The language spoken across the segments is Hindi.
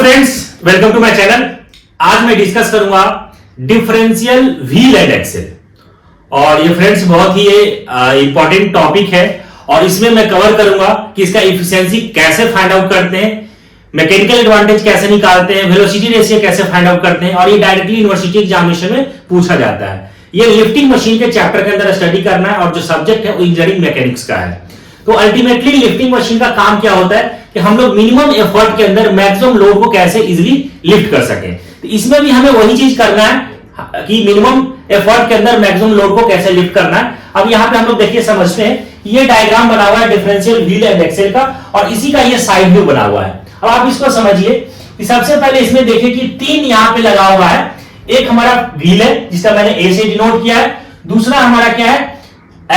Friends, welcome to my channel. आज मैं डिस्कस करूंगा डिफरेंशियल व्हील एंड एक्सेल। और ये फ्रेंड्स बहुत ही इंपॉर्टेंट टॉपिक है और इसमें मैं कवर करूंगा कि इसका इफिशिएंसी कैसे फाइंड आउट करते हैं, मैकेनिकल एडवांटेज कैसे निकालते हैं, वेलोसिटी रेशियो कैसे फाइंड आउट करते हैं और ये डायरेक्टली यूनिवर्सिटी एग्जामिनेशन में पूछा जाता है। ये लिफ्टिंग मशीन के चैप्टर के अंदर स्टडी करना है और जो सब्जेक्ट है वो इंजीनियरिंग मैकेनिक्स का है। तो अल्टीमेटली लिफ्टिंग मशीन का काम क्या होता है कि हम लोग मिनिमम एफर्ट के अंदर मैक्सिमम लोड को कैसे इजीली लिफ्ट कर सकें। तो इसमें भी हमें वही चीज करना है कि मिनिमम एफर्ट के अंदर मैक्सिमम लोड को कैसे लिफ्ट करना है। अब यहाँ पे हम लोग देखिए समझते हैं, ये डायग्राम बना हुआ है डिफरेंशियल व्हील एंड एक्सेल का और इसी का ये साइड व्यू बना हुआ है। अब आप इसको समझिए कि सबसे पहले इसमें देखिए कि तीन यहाँ पे लगा हुआ है। एक हमारा व्हील है जिसका मैंने ए से डिनोट किया है, दूसरा हमारा क्या है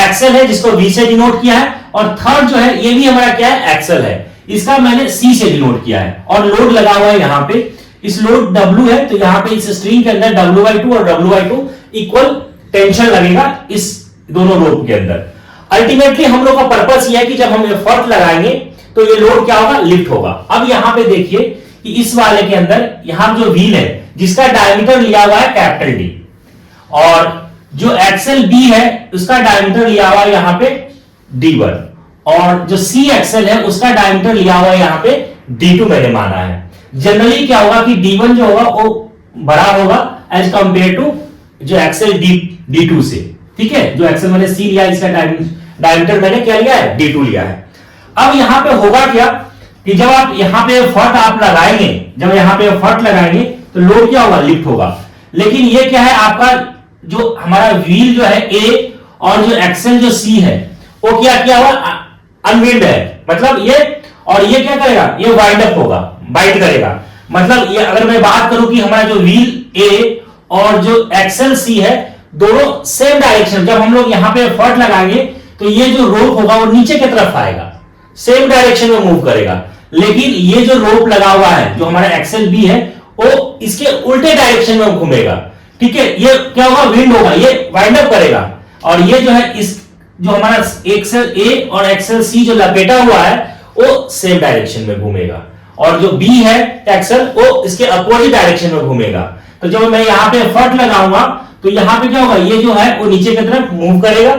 एक्सेल है जिसको वी से डिनोट किया है और थर्ड जो है ये भी हमारा क्या है एक्सेल है, इसका मैंने सी से डिनोट किया है। और लोड लगा हुआ है यहाँ पे, इस लोड W है तो यहाँ पे इस स्ट्रिंग के अंदर W/2 और W/2 इक्वल टेंशन लगेगा इस दोनों रोप के अंदर। अल्टीमेटली हम लोग का पर्पस ये है कि जब हम एफर्ट लगाएंगे तो ये लोड क्या होगा, लिफ्ट होगा। अब यहाँ पे देखिए कि इस वाले के अंदर यहाँ जो व्हील है जिसका डायमीटर लिया हुआ है कैपिटल डी और जो एक्सेल बी है उसका डायमीटर लिया हुआ है यहाँ पे D1 और जो सी एक्सेल है उसका डायमीटर लिया हुआ है यहाँ पे D2 मैंने माना है। जनरली क्या होगा कि D1 जो होगा वो बड़ा होगा एज कंपेयर टू जो एक्सेल D2 से, ठीक है। जो एक्सेल मैंने सी लिया इसका डायमीटर मैंने क्या लिया है, D2 लिया है। अब यहाँ पे होगा क्या कि जब आप यहाँ पे फट आप लगाएंगे, जब यहाँ पे फट लगाएंगे तो लोड क्या होगा, लिफ्ट होगा। लेकिन ये क्या है आपका जो हमारा व्हील जो है ए और जो एक्सेल जो सी है वो क्या किया हुआ अनविंड है, मतलब ये और ये क्या करेगा, ये वाइंड अप होगा, बाइट करेगा। मतलब ये अगर मैं बात करूं कि हमारा जो व्हील ए और जो एक्सेल सी है दोनों सेम डायरेक्शन, जब हम लोग यहाँ पे फट लगाएंगे तो ये जो रोप होगा वो नीचे की तरफ आएगा, सेम डायरेक्शन में मूव करेगा। लेकिन ये जो रोप लगा हुआ है जो हमारा एक्सेल बी है वो इसके उल्टे डायरेक्शन में घूमेगा, ठीक है। ये क्या होगा, विंड होगा, ये वाइंड अप करेगा और ये जो है इस जो हमारा एक्सेल ए और एक्सेल सी जो लपेटा हुआ है वो सेम डायरेक्शन में घूमेगा और जो बी है एक्सेल वो इसके अपोजिट डायरेक्शन में घूमेगा। तो जब मैं यहाँ पे फट लगाऊंगा तो यहाँ पे क्या होगा, ये जो है वो नीचे की तरफ मूव करेगा,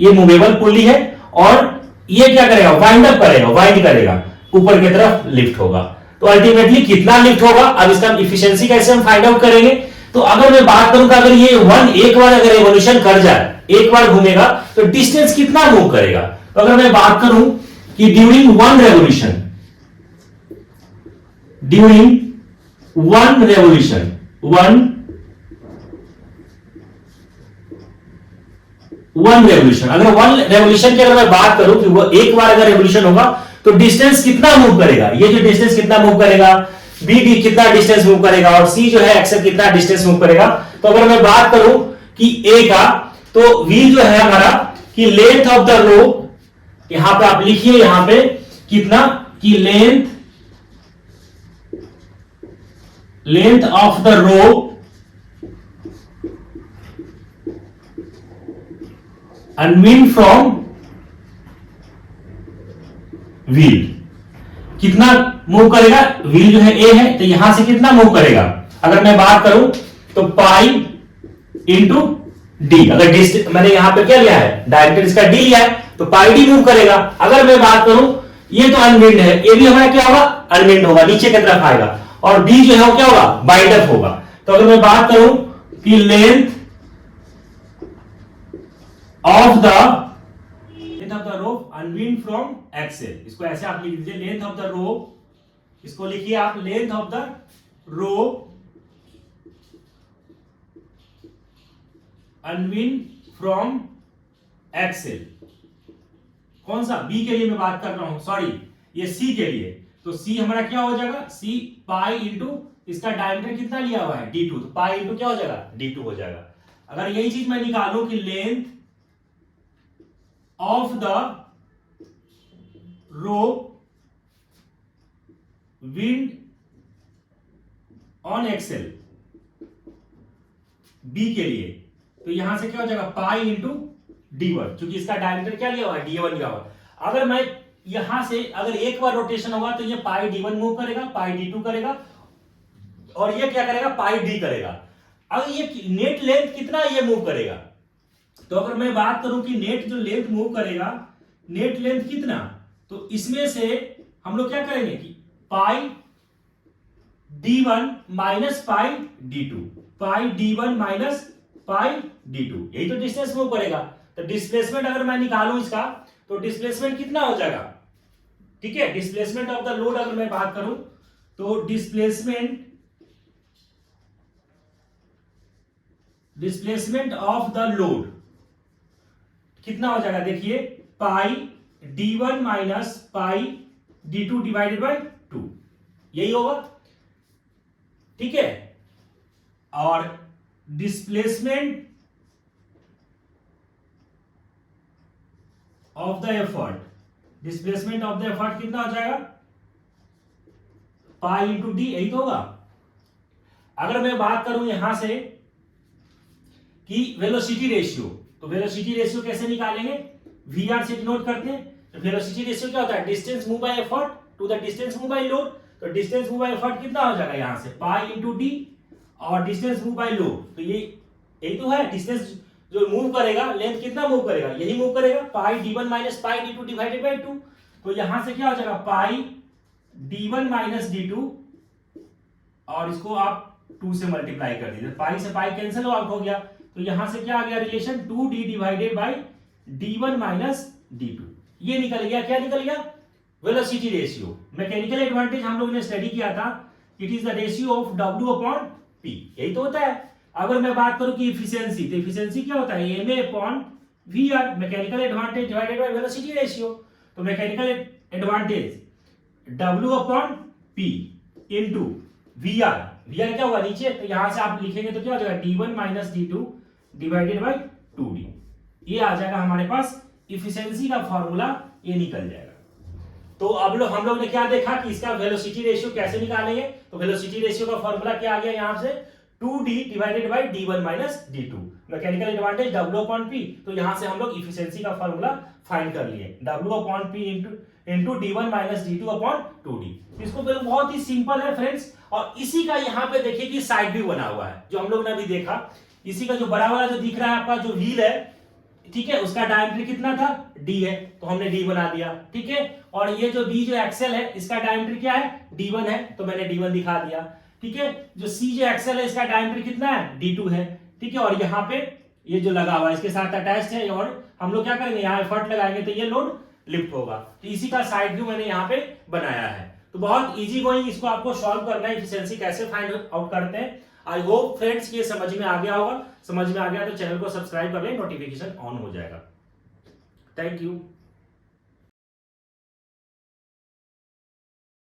ये मूवेबल पुली है और ये क्या करेगा, वाइंड अप करेगा, वाइंड करेगा, ऊपर की तरफ लिफ्ट होगा। तो अल्टीमेटली कितना लिफ्ट होगा, अब इसका इफिशियंसी कैसे हम फाइंड आउट करेंगे। तो अगर मैं बात करूं कि अगर ये एक बार अगर एवोल्यूशन कर जाए, एक बार घूमेगा तो डिस्टेंस कितना मूव करेगा। तो अगर मैं बात करूं कि ड्यूरिंग वन रेवोल्यूशन अगर वन रेवोल्यूशन की अगर मैं बात करूं कि वो एक बार अगर रेवोल्यूशन होगा तो डिस्टेंस कितना मूव करेगा, ये जो डिस्टेंस कितना मूव करेगा, बी कितना डिस्टेंस मूव करेगा और सी जो है एक्सेल कितना डिस्टेंस मूव करेगा। तो अगर मैं बात करूं कि ए का, तो व्हील जो है हमारा कि लेंथ ऑफ द रोप, यहां पे आप लिखिए यहां पे कितना कि length of the rope unwind from wheel, कितना मूव करेगा, व्हील जो है ए है तो यहां से कितना मूव करेगा। अगर मैं बात करूं तो पाई इंटू डी, अगर मैंने यहां पे क्या लिया है, डायरेक्टर इसका डी लिया है तो पाई डी मूव करेगा। अगर मैं बात करूं ये तो अनविंड है, ये भी हमारा क्या होगा, अनविंड होगा, नीचे की तरफ आएगा और डी जो है वो क्या होगा, बाइंड अप होगा। तो अगर मैं बात करूं कि length of the rope unwind from axle, इसको ऐसे आप लिख दीजिए, लेंथ ऑफ द रोप, इसको लिखिए आप length of the rope unwind from axle. कौन सा, बी के लिए मैं बात कर रहा हूं, सॉरी ये सी के लिए। तो सी हमारा क्या हो जाएगा, सी पाई इंटू इसका डायमीटर कितना लिया हुआ है, D2, तो पाई इंटू क्या हो जाएगा, D2 हो जाएगा। अगर यही चीज मैं निकालूं कि length of the rope wind on axle B के लिए, तो यहां से क्या हो जाएगा, पाई इंटू D1, क्योंकि इसका डायमीटर क्या लिया हुआ है, D1 लिया हुआ है। अगर मैं यहां से अगर एक बार रोटेशन होगा तो ये पाई D1 मूव करेगा, पाई D2 करेगा और ये क्या करेगा, पाई डी करेगा। अब ये नेट लेंथ कितना ये मूव करेगा, तो अगर मैं बात करूं कि नेट जो लेंथ मूव करेगा, नेट लेंथ कितना, तो इसमें से हम लोग क्या करेंगे कि पाई d1 माइनस पाई d2, पाई d1 माइनस पाई d2, यही तो डिस्टेंस मूव करेगा। तो डिस्प्लेसमेंट अगर मैं निकालूं इसका, तो डिस्प्लेसमेंट कितना हो जाएगा, ठीक है, डिस्प्लेसमेंट ऑफ द लोड अगर मैं बात करूं, तो डिस्प्लेसमेंट ऑफ द लोड कितना हो जाएगा, देखिए पाई d1 minus pi d2 divided by 2, यही होगा, ठीक है। और displacement of the effort, displacement of the effort कितना हो जाएगा, पाई इंटू डी, यही तो होगा। अगर मैं बात करूं यहां से कि वेलोसिटी रेशियो, तो वेलोसिटी रेशियो कैसे निकालेंगे, वी आर से डिनोट करते हैं। तो वेलोसिटी रेशियो क्या होता है, distance move by effort to the distance move by load. तो डिस्टेंस मूव बाय एफर्ट कितना हो जाएगा यहां से, पाई इंटू डी, और डिस्टेंस मूव बाय लोड, तो ये यही तो है, डिस्टेंस जो मूव करेगा, लेंथ कितना मूव करेगा, यही मूव करेगा, पाई d1 minus pi d2 divided by 2। तो यहां से क्या हो जाएगा, पाई d1 माइनस d2, और इसको आप 2 से मल्टीप्लाई कर दीजिए, पाई से पाई कैंसिल आउट हो गया। तो यहां से क्या आ गया relation, 2d divided by d1 minus d2, ये निकल गया, क्या निकल गया, वेलोसिटी रेशियो। मैकेनिकल एडवांटेज हम लोगों ने स्टडी किया था, it is the ratio of W upon P, यही तो होता है। अगर मैं बात करूं कि इफिशियंसी, तो इफिशियंसी क्या होता है, ma upon VR, mechanical advantage divided by velocity ratio. तो mechanical advantage W upon P into VR, VR क्या होगा नीचे, तो यहां से आप लिखेंगे तो क्या हो जाएगा, d1 minus d2 divided by 2d, ये आ जाएगा हमारे पास इफिशियंसी का फॉर्मूला, ये निकल जाएगा। तो अब हम लोग ने क्या देखा कि इसका वेलोसिटी रेशियो कैसे निकालेंगे, तो वेलोसिटी रेशियो का फॉर्मूला क्या आ गया यहां से, 2d divided by d1 minus d2, mechanical advantage W upon P। तो यहां से हम लोग इफिशियंसी का फॉर्मूला फाइंड कर लिए, W upon P into d1 minus d2 upon 2d। इसको बहुत ही सिंपल है फ्रेंड्स। और इसी का यहां पे देखिए कि साइड व्यू बना हुआ है, जो हम लोग ने अभी देखा, इसी का जो बड़ा वाला जो दिख रहा है आपका जो व्हील है, ठीक है, उसका डायमीटर कितना था, d है, तो हमने d बना दिया, ठीक है। और ये जो b जो एक्सेल है, इसका डायमीटर क्या है, d1 है, तो मैंने d1 दिखा दिया, ठीक है। जो c जो एक्सेल है, इसका डायमीटर कितना है, d2 है, ठीक है। और यहाँ पे ये जो लगा हुआ है इसके साथ अटैच्ड है, और हम लोग क्या करेंगे, यहाँ एफर्ट लगाएंगे तो ये लोड लिफ्ट होगा। तो इसी का साइड व्यू मैंने यहाँ पे बनाया है। तो बहुत इजी गोइंग, इसको आपको सॉल्व करना है, एफिशिएंसी कैसे फाइंड आउट करते हैं। आई होप फ्रेंड्स कि ये समझ में आ गया होगा, समझ में आ गया तो चैनल को सब्सक्राइब कर ले, नोटिफिकेशन ऑन हो जाएगा। Thank you.